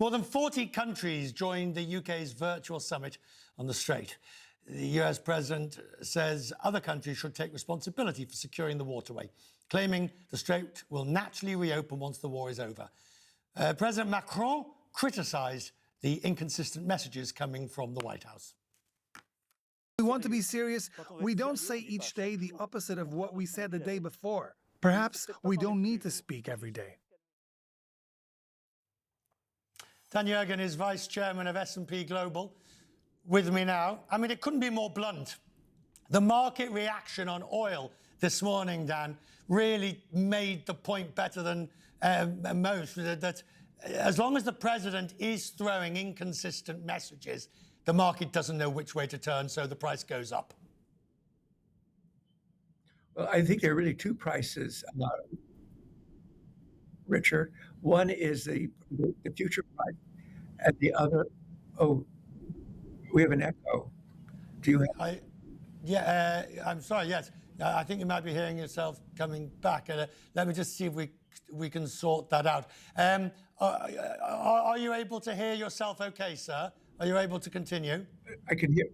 More than 40 countries joined the UK's virtual summit on the Strait. The US president says other countries should take responsibility for securing the waterway, claiming the Strait will naturally reopen once the war is over. President Macron criticised the inconsistent messages coming from the White House. We want to be serious. We don't say each day the opposite of what we said the day before. Perhaps we don't need to speak every day. Dan Yergin is vice chairman of S&P Global with me now. I mean, it couldn't be more blunt. The market reaction on oil this morning, Dan, really made the point better than most, that as long as the president is throwing inconsistent messages, the market doesn't know which way to turn, so the price goes up. Well, I think there are really two prices, Richard. One is the future price, and the other, oh, we have an echo. Do you have? I'm sorry, yes. I think you might be hearing yourself coming back. Let me just see if we can sort that out. Are you able to hear yourself okay, sir? Are you able to continue? I can hear.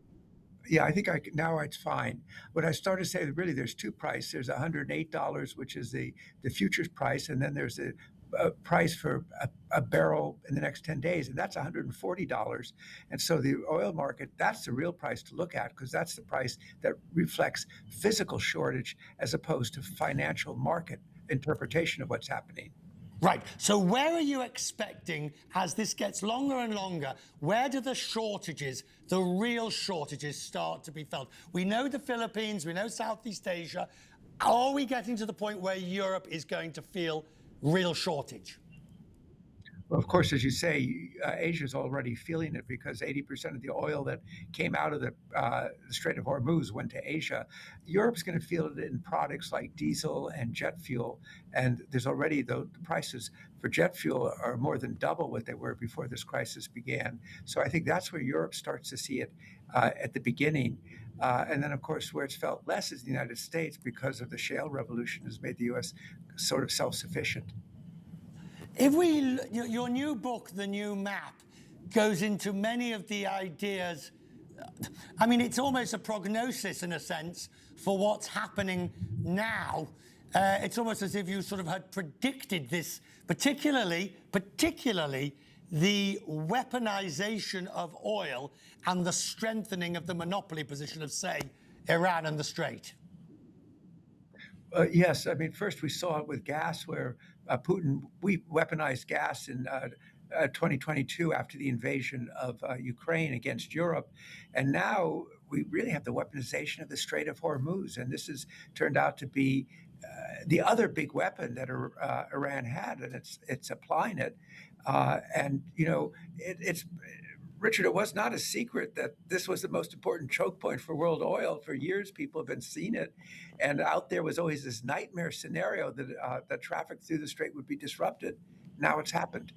Yeah, I think now it's fine. What I started to say, really, there's two prices. There's $108, which is the futures price, and then there's a price for a barrel in the next 10 days, and that's $140. And so the oil market, that's the real price to look at, because that's the price that reflects physical shortage as opposed to financial market interpretation of what's happening. Right. So where are you expecting, as this gets longer and longer, where do the shortages, the real shortages, start to be felt? We know the Philippines, we know Southeast Asia. Are we getting to the point where Europe is going to feel real shortage? Well, of course, as you say, Asia is already feeling it, because 80% of the oil that came out of the Strait of Hormuz went to Asia. Europe's going to feel it in products like diesel and jet fuel. And there's already, the prices for jet fuel are more than double what they were before this crisis began. So I think that's where Europe starts to see it at the beginning. And then, of course, where it's felt less is the United States, because of the shale revolution has made the U.S. sort of self-sufficient. If your new book, The New Map, goes into many of the ideas. I mean, it's almost a prognosis, in a sense, for what's happening now. It's almost as if you sort of had predicted this, particularly the weaponization of oil and the strengthening of the monopoly position of, say, Iran and the Strait. Yes, I mean, first we saw it with gas, where we weaponized gas in 2022 after the invasion of Ukraine against Europe. And now we really have the weaponization of the Strait of Hormuz. And this has turned out to be the other big weapon that Iran had, and it's applying it. And, you know, it's Richard, it was not a secret that this was the most important choke point for world oil. For years, people have been seeing it. And out there was always this nightmare scenario that traffic through the strait would be disrupted. Now it's happened.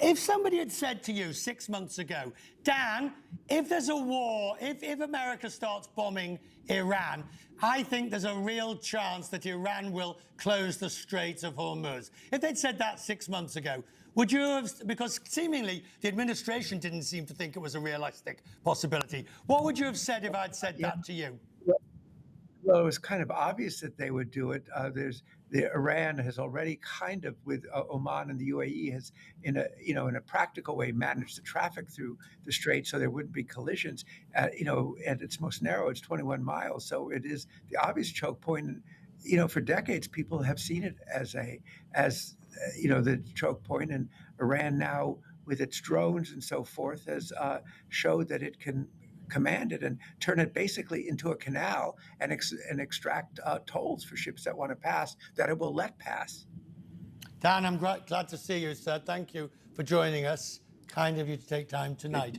If somebody had said to you 6 months ago, Dan, if there's a war, if America starts bombing Iran, I think there's a real chance that Iran will close the Strait of Hormuz. If they'd said that 6 months ago, would you have, because seemingly the administration didn't seem to think it was a realistic possibility, what would you have said if I'd said that to you? Well, it was kind of obvious that they would do it. Iran has already kind of, with Oman and the UAE, has in a practical way managed the traffic through the strait, so there wouldn't be collisions. At its most narrow, it's 21 miles, so it is the obvious choke point. And for decades, people have seen it as the choke point. And Iran now, with its drones and so forth, has showed that it can command it and turn it basically into a canal and extract tolls for ships that want to pass, that it will let pass. Dan, I'm glad to see you, sir. Thank you for joining us. Kind of you to take time tonight.